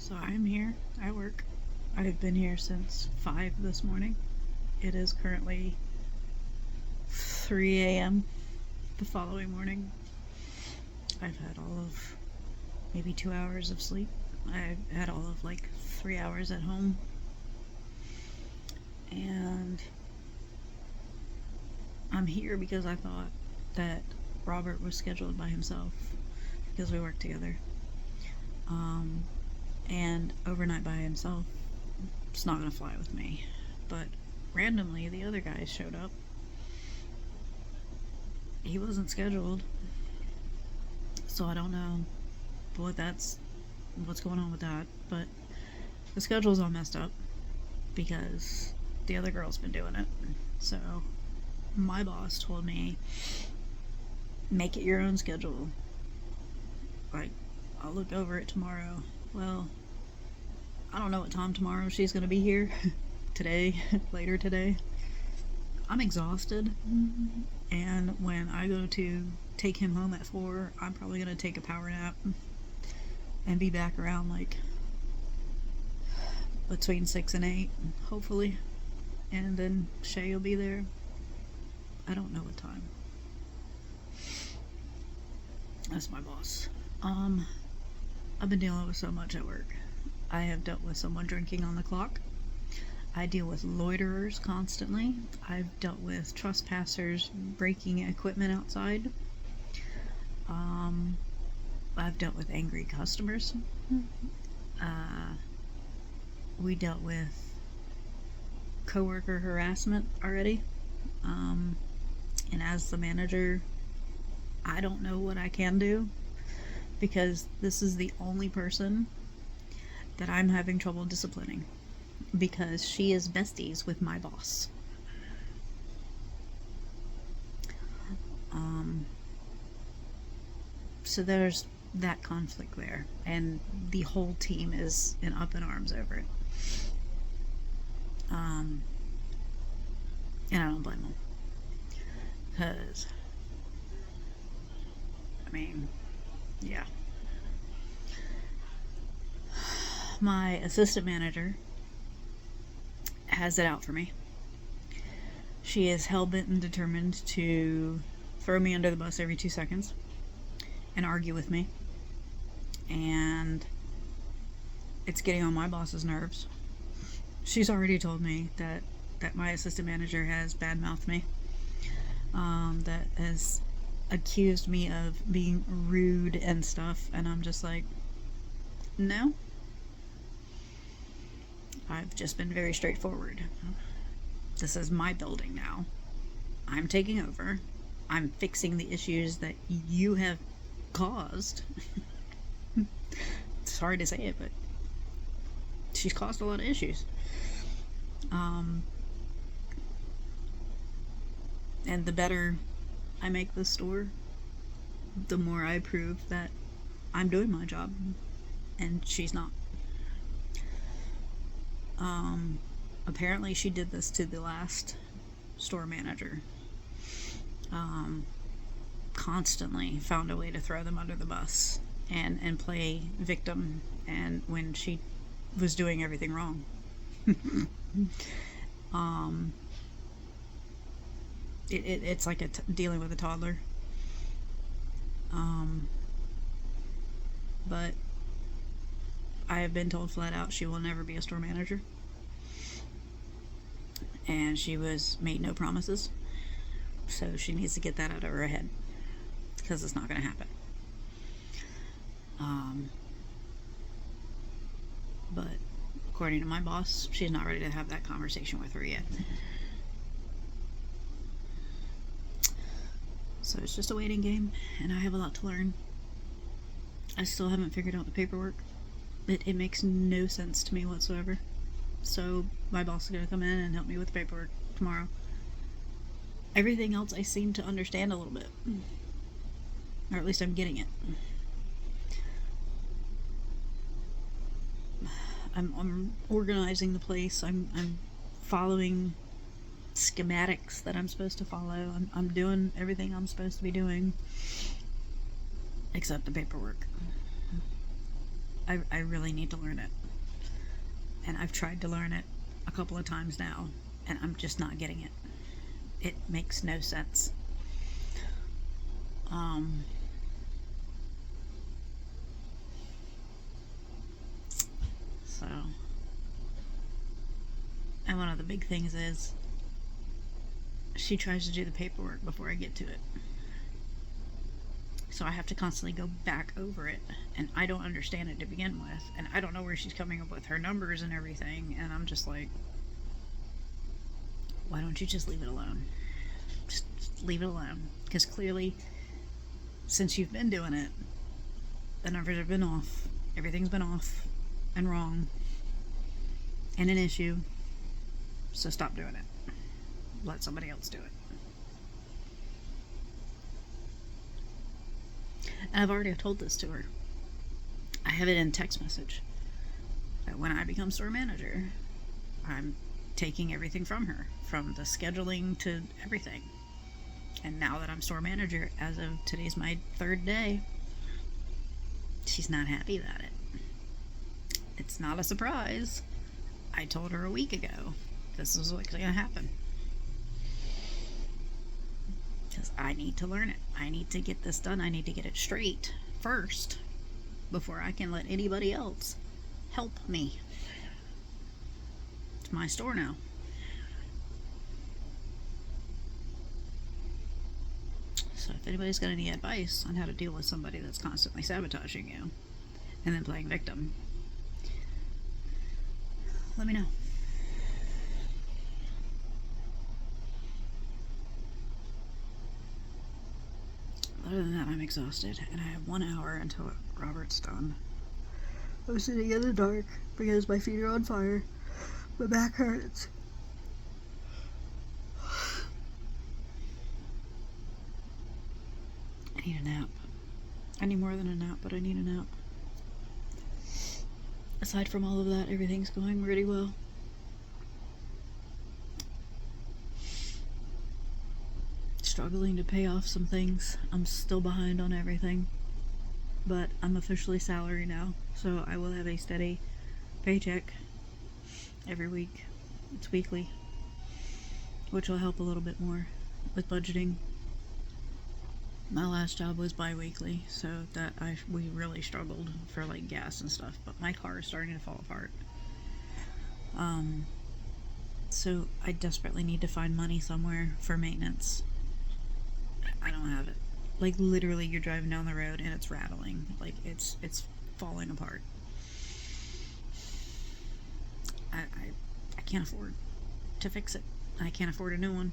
So I'm here at work. I've been here since 5 this morning. It is currently 3 a.m. the following morning. I've had all of maybe 2 hours of sleep. I've had all of like 3 hours at home. And I'm here because I thought that Robert was scheduled by himself because we work together. And overnight by himself, it's not gonna fly with me. But randomly, the other guys showed up. He wasn't scheduled, so I don't know what's going on with that. But the schedule's all messed up because the other girl's been doing it. So my boss told me, make it your own schedule. Like, I'll look over it tomorrow. Well, I don't know what time tomorrow she's gonna be here. Today, later today. I'm exhausted, and when I go to take him home at 4, I'm probably gonna take a power nap and be back around like between 6 and 8, hopefully. And then Shay will be there. I don't know what time. That's my boss. I've been dealing with so much at work. I have dealt with someone drinking on the clock. I deal with loiterers constantly. I've dealt with trespassers breaking equipment outside. I've dealt with angry customers. We dealt with coworker harassment already. And as the manager, I don't know what I can do because this is the only person that I'm having trouble disciplining because she is besties with my boss. So there's that conflict there, and the whole team is up in arms over it. And I don't blame them, because I mean, yeah. My assistant manager has it out for me. She is hell-bent and determined to throw me under the bus every 2 seconds and argue with me. And it's getting on my boss's nerves. She's already told me that my assistant manager has badmouthed me. That has accused me of being rude and stuff. And I'm just like, no. I've just been very straightforward. This is my building now. I'm taking over. I'm fixing the issues that you have caused. Sorry to say it, but she's caused a lot of issues. And the better I make this store, the more I prove that I'm doing my job and she's not. Apparently she did this to the last store manager. Constantly found a way to throw them under the bus and play victim, and when she was doing everything wrong. It's like dealing with a toddler. But I have been told flat out she will never be a store manager. And she was made no promises. So she needs to get that out of her head. Because it's not going to happen. But according to my boss, she's not ready to have that conversation with her yet. So it's just a waiting game, and I have a lot to learn. I still haven't figured out the paperwork. It makes no sense to me whatsoever. So my boss is going to come in and help me with the paperwork tomorrow. Everything else I seem to understand a little bit. Or at least I'm getting it. I'm organizing the place. I'm following schematics that I'm supposed to follow. I'm doing everything I'm supposed to be doing. Except the paperwork. I really need to learn it. And I've tried to learn it a couple of times now, and I'm just not getting it. It makes no sense. So, and one of the big things is she tries to do the paperwork before I get to it. So I have to constantly go back over it, and I don't understand it to begin with, and I don't know where she's coming up with her numbers and everything, and I'm just like, why don't you just leave it alone? Just leave it alone. Because clearly, since you've been doing it, the numbers have been off. Everything's been off and wrong and an issue. So stop doing it. Let somebody else do it. And I've already told this to her. I have it in text message. That when I become store manager, I'm taking everything from her, from the scheduling to everything. And now that I'm store manager, as of today's my 3rd day, she's not happy about it. It's not a surprise. I told her a week ago this is what's going to happen. Because I need to learn it. I need to get this done. I need to get it straight first before I can let anybody else help me. It's my store now. So if anybody's got any advice on how to deal with somebody that's constantly sabotaging you and then playing victim, let me know. Other than that, I'm exhausted, and I have 1 hour until Robert's done. I'm sitting in the dark because my feet are on fire. My back hurts. I need a nap. I need more than a nap, but I need a nap. Aside from all of that, everything's going really well. Struggling to pay off some things. I'm still behind on everything, but I'm officially salary now, so I will have a steady paycheck every week. It's weekly, which will help a little bit more with budgeting. My last job was bi-weekly, so that we really struggled for like gas and stuff, but my car is starting to fall apart. So I desperately need to find money somewhere for maintenance. I don't have it. Like literally, you're driving down the road and it's rattling. Like it's falling apart. I can't afford to fix it. I can't afford a new one.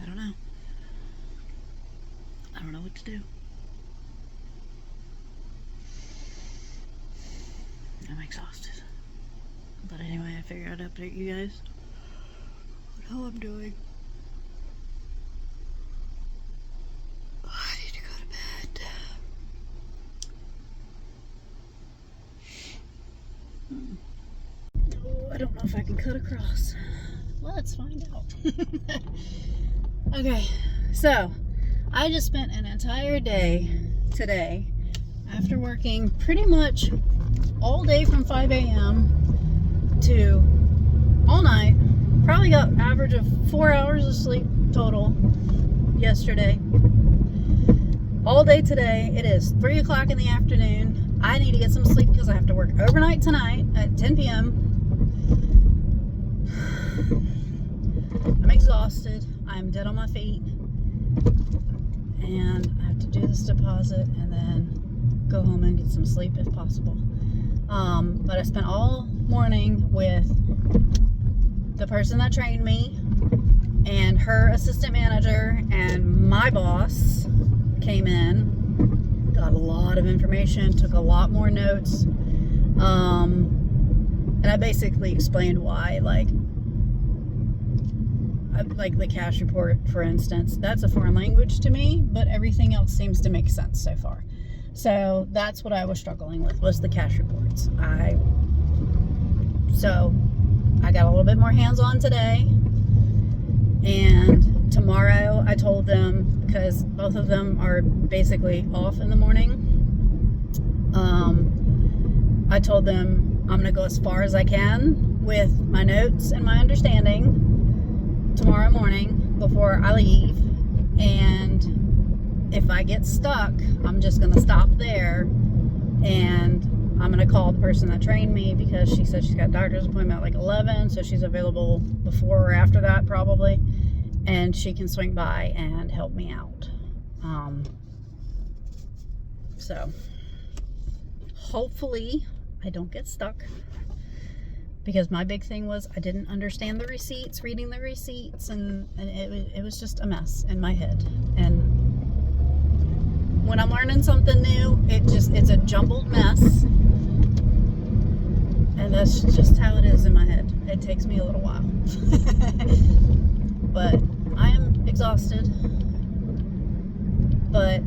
I don't know. I don't know what to do. I'm exhausted. But anyway, I figured I'd update you guys on how I'm doing. I need to go to bed. Oh, I don't know if I can cut across. Let's find out. Okay, so I just spent an entire day today after working pretty much all day from 5 a.m. to all night. Probably got an average of 4 hours of sleep total yesterday. All day today. It is 3 o'clock in the afternoon. I need to get some sleep because I have to work overnight tonight at 10 p.m. I'm exhausted. I'm dead on my feet. And I have to do this deposit and then go home and get some sleep if possible. But I spent all morning with the person that trained me and her assistant manager, and my boss came in, got a lot of information, took a lot more notes, and I basically explained why, like the cash report, for instance, that's a foreign language to me, but everything else seems to make sense so far. So that's what I was struggling with, was the cash reports. So I got a little bit more hands-on today, and tomorrow, I told them, because both of them are basically off in the morning, I told them I'm going to go as far as I can with my notes and my understanding tomorrow morning before I leave. And if I get stuck, I'm just going to stop there, and I'm going to call the person that trained me, because she said she's got a doctor's appointment at like 11, so she's available before or after that probably, and she can swing by and help me out. So hopefully I don't get stuck, because my big thing was I didn't understand the receipts, reading the receipts, and it was just a mess in my head. And when I'm learning something new, it's a jumbled mess, and that's just how it is in my head. It takes me a little while. But I am exhausted. But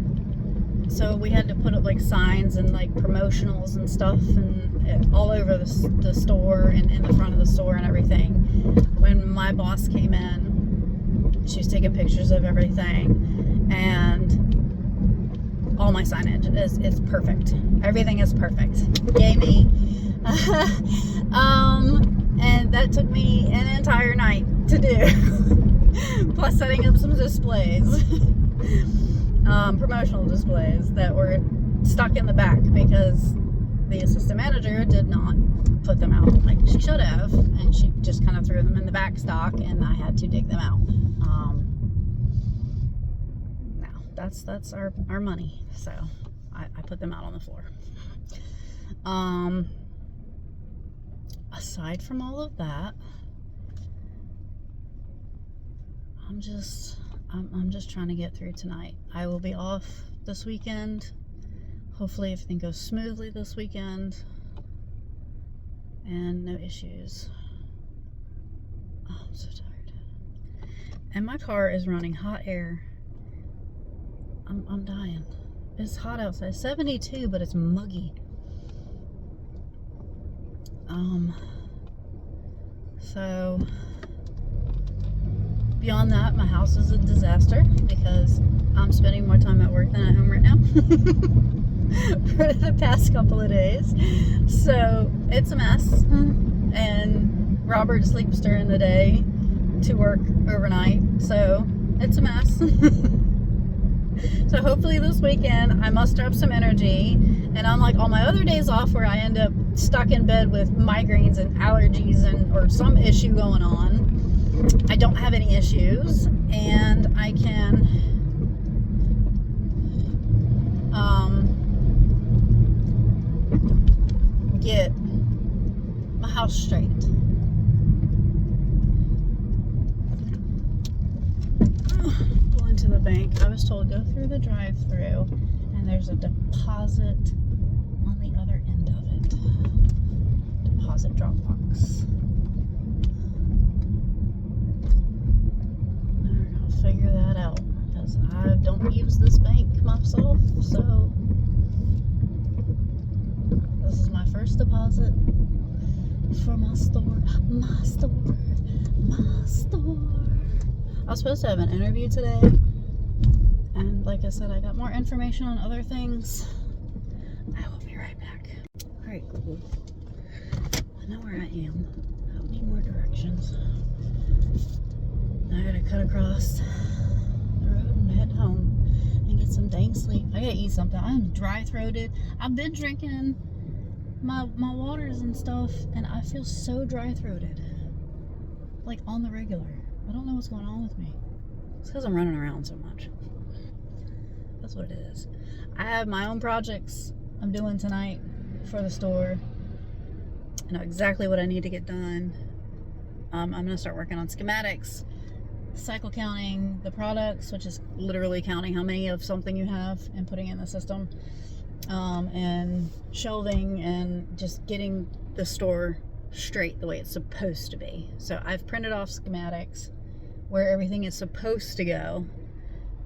so we had to put up like signs and like promotionals and stuff, and all over the store and in the front of the store and everything. When my boss came in, she was taking pictures of everything, and all my signage is perfect. Everything is perfect. Yay me. And that took me an entire night to do. Plus setting up some displays. Promotional displays that were stuck in the back because the assistant manager did not put them out like she should have, and she just kind of threw them in the back stock, and I had to dig them out. Now that's our money, so I put them out on the floor. Aside from all of that, I'm just trying to get through tonight. I will be off this weekend. Hopefully everything goes smoothly this weekend and no issues. Oh, I'm so tired. And my car is running hot air. I'm dying. It's hot outside. 72, but it's muggy. So beyond that, my house is a disaster because I'm spending more time at work than at home right now for the past couple of days. So it's a mess. And Robert sleeps during the day to work overnight. So it's a mess. So hopefully this weekend I muster up some energy, and unlike all my other days off where I end up stuck in bed with migraines and allergies or some issue going on, I don't have any issues, and I can get my house straight. Pull into the bank. I was told go through the drive-through, and there's a deposit on the other end of it. Deposit drop box. I'll figure that out because I don't use this bank myself, so this is my first deposit for my store. My store. My store. I was supposed to have an interview today, and like I said, I got more information on other things. I will be right back. Alright, cool. I know where I am. I don't need more directions. Now I gotta cut across the road and head home and get some dang sleep. I gotta eat something. I'm dry-throated. I've been drinking my waters and stuff, and I feel so dry-throated. Like on the regular. I don't know what's going on with me. It's because I'm running around so much. That's what it is. I have my own projects I'm doing tonight for the store. I know exactly what I need to get done. I'm going to start working on schematics, cycle counting the products, which is literally counting how many of something you have and putting it in the system, and shelving, and just getting the store straight the way it's supposed to be. So I've printed off schematics where everything is supposed to go,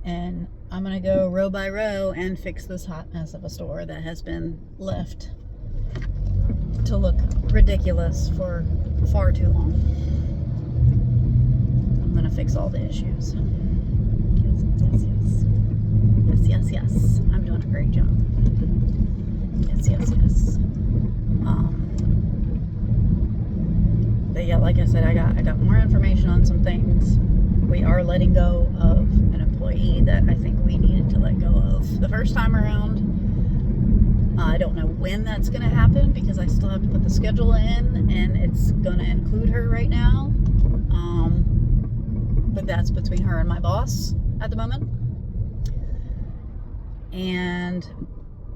and I'm gonna go row by row and fix this hot mess of a store that has been left to look ridiculous for far too long. I'm gonna fix all the issues. Yes. I'm doing a great job. Yes. But yeah, like I said, I got more information on some things. We are letting go of an employee that I think we needed to let go of the first time around. I don't know when that's going to happen because I still have to put the schedule in, and it's going to include her right now. But that's between her and my boss at the moment. And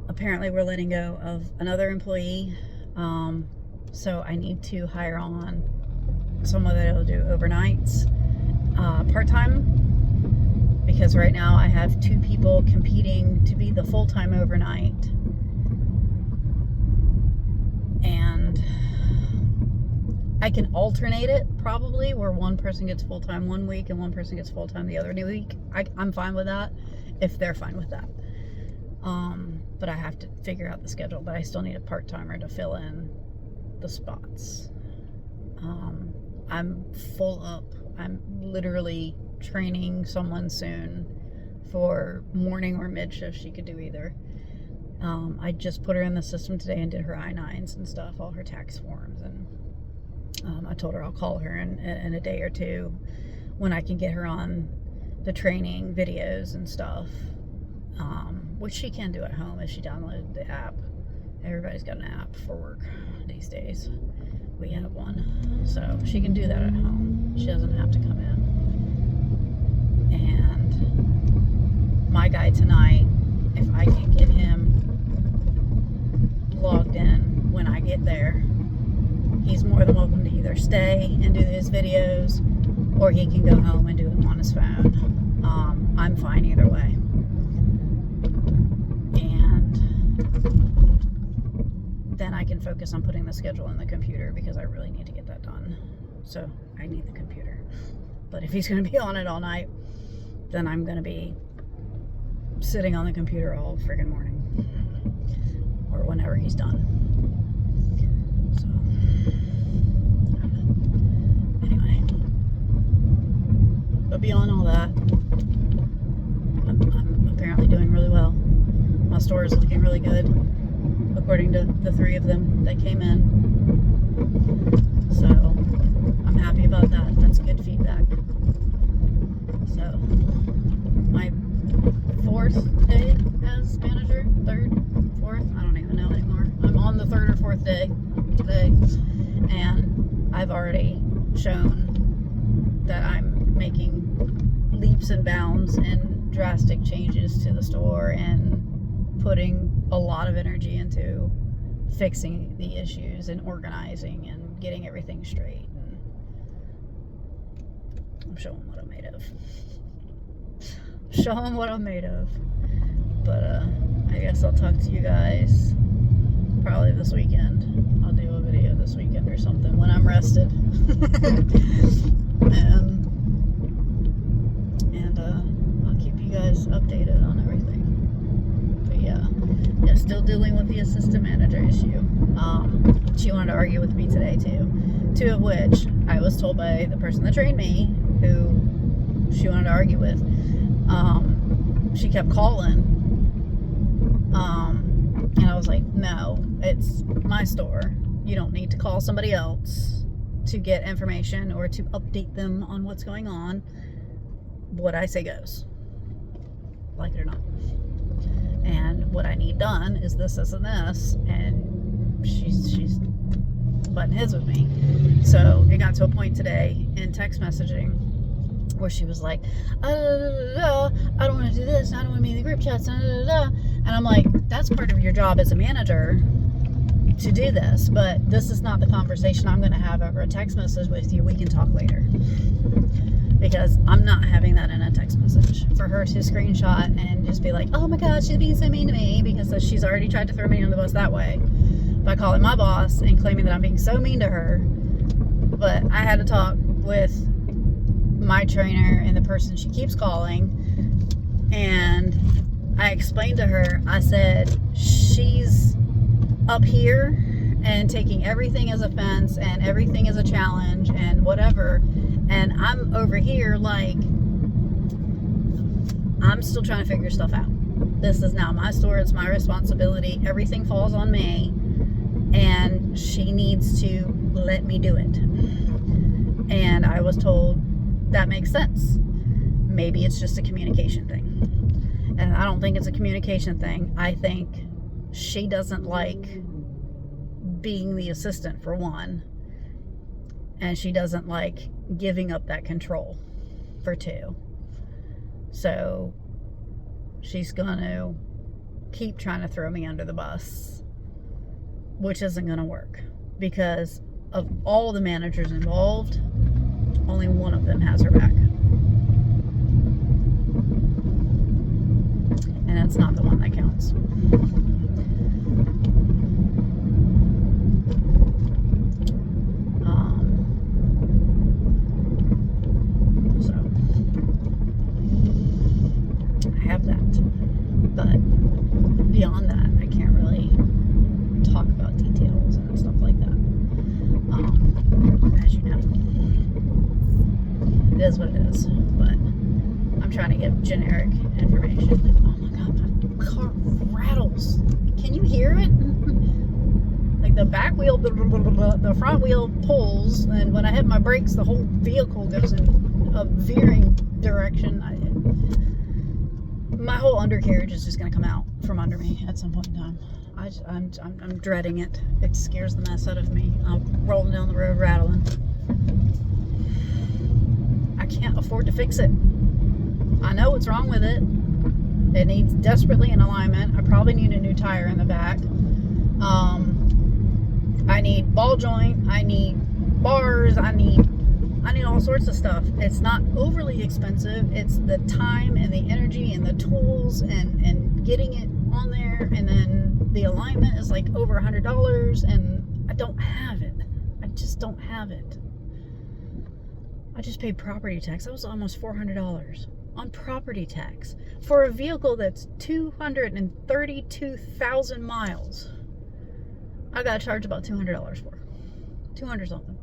apparently we're letting go of another employee. So I need to hire on someone that'll do overnights, part-time, because right now I have 2 people competing to be the full-time overnight. And I can alternate it probably, where one person gets full-time one week and one person gets full-time the other week. I'm fine with that if they're fine with that. But I have to figure out the schedule, but I still need a part-timer to fill in the spots. I'm full up. I'm literally training someone soon for morning or mid shift. She could do either. I just put her in the system today and did her I-9s and stuff, all her tax forms, and I told her I'll call her in a day or two when I can get her on the training videos and stuff, which she can do at home if she downloaded the app. Everybody's got an app for work these days. We have one, so she can do that at home. She doesn't have to come in. And my guy tonight, if I can get him logged in when I get there, he's more than welcome to either stay and do his videos, or he can go home and do them on his phone. I'm fine either way. And then I can focus on putting the schedule in the computer, because I really need to get that done. So I need the computer. But if he's going to be on it all night, then I'm going to be sitting on the computer all friggin' morning, or whenever he's done. So anyway, but beyond all that, I'm apparently doing really well. My store is looking really good, according to the 3 of them that came in. So I'm happy about that. That's good feedback. So my 4th day as manager, 3rd, 4th, I don't even know anymore. I'm on the 3rd or 4th day today, and I've already shown that I'm making leaps and bounds and drastic changes to the store, and putting a lot of energy into fixing the issues and organizing and getting everything straight. And I'm showing what I'm made of. Showing what I'm made of. But I guess I'll talk to you guys probably this weekend. I'll do a video this weekend or something when I'm rested. and I'll keep you guys updated on everything. But yeah, still dealing with the assistant manager issue. She wanted to argue with me today too. 2 of which I was told by the person that trained me, who she wanted to argue with. She kept calling, and I was like, no, it's my store. You don't need to call somebody else to get information or to update them on what's going on. What I say goes, like it or not. And what I need done is this, and this, and she's butting heads with me. So it got to a point today in text messaging where she was like, I don't want to do this, I don't want to be in the group chats, and I'm like, that's part of your job as a manager to do this, but this is not the conversation I'm going to have over a text message with you. We can talk later, because I'm not having that in a text message for her to screenshot and just be like, oh my god, she's being so mean to me, because she's already tried to throw me on the bus that way by calling my boss and claiming that I'm being so mean to her. But I had to talk with my trainer and the person she keeps calling, and I explained to her, I said, she's up here and taking everything as a fence and everything as a challenge and whatever, and I'm over here like, I'm still trying to figure stuff out. This is now my store. It's my responsibility. Everything falls on me. And she needs to let me do it. And I was told that makes sense. Maybe it's just a communication thing. And I don't think it's a communication thing. I think she doesn't like being the assistant, for one. And she doesn't like giving up that control, for two. So she's going to keep trying to throw me under the bus, which isn't going to work, because of all the managers involved, only one of them has her back. And that's not the one that counts. So I have that. But beyond that, I can't really talk about details and stuff like that. As you know, it is what it is. But I'm trying to give generic information. Oh my god, my car rattles. Can you hear it? Like the back wheel, the front wheel pulls, and when I hit my brakes, the whole vehicle goes in a veering direction. My whole undercarriage is just going to come out from under me at some point in time. I'm dreading it. It scares the mess out of me. I'm rolling down the road rattling. I can't afford to fix it. I know what's wrong with it. It needs desperately an alignment. I probably need a new tire in the back. I need ball joint. I need bars. I need all sorts of stuff. It's not overly expensive. It's the time and the energy and the tools and getting it on there, and then the alignment is like over $100, and I don't have it. I just don't have it. I just paid property tax. That was almost $400 on property tax for a vehicle that's 232,000 miles. I got charged about $200 for 200 something.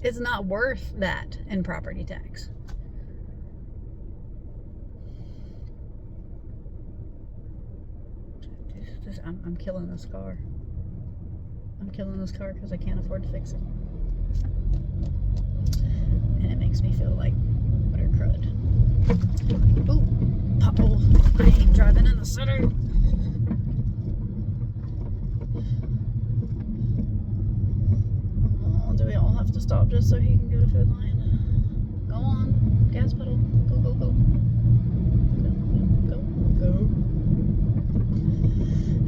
It's not worth that in property tax. I'm killing this car. I'm killing this car because I can't afford to fix it. And it makes me feel like utter crud. Ooh, pothole. I hate driving in the center. Oh, do we all have to stop just so he can go to Food Lion? Go on. Gas pedal. Go, go, go. Go, go, go.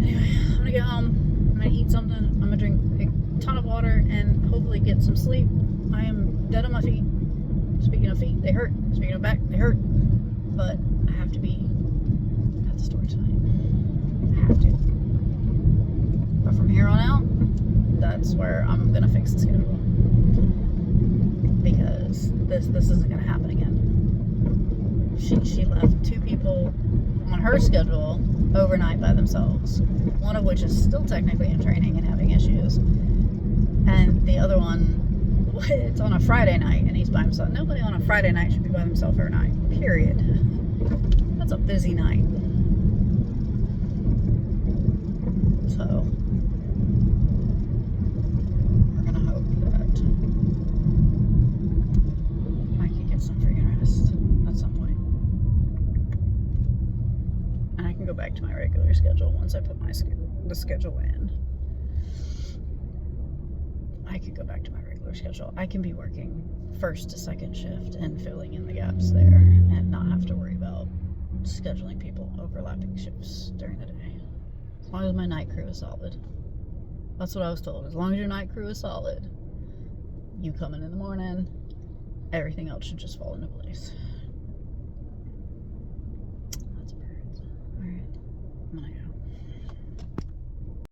Anyway, I'm gonna get home. I'm gonna eat something. I'm gonna drink a ton of water and hopefully get some sleep. I am dead on my feet. Speaking of feet, they hurt. Speaking of back, they hurt. But I have to be at the store tonight. I have to. But from here on out, that's where I'm gonna fix the schedule. Because this isn't gonna happen again. She left 2 people on her schedule overnight by themselves. One of which is still technically in training and having issues. And the other one, it's on a Friday night and he's by himself. Nobody on a Friday night should be by themselves every night. Period. That's a busy night. So we're gonna hope that I can get some freaking rest at some point. And I can go back to my regular schedule once I put the schedule in. I could go back to my regular schedule. I can be working first to second shift and filling in the gaps there and not have to worry about scheduling people overlapping shifts during the day. As long as my night crew is solid. That's what I was told. As long as your night crew is solid, you come in the morning, everything else should just fall into place.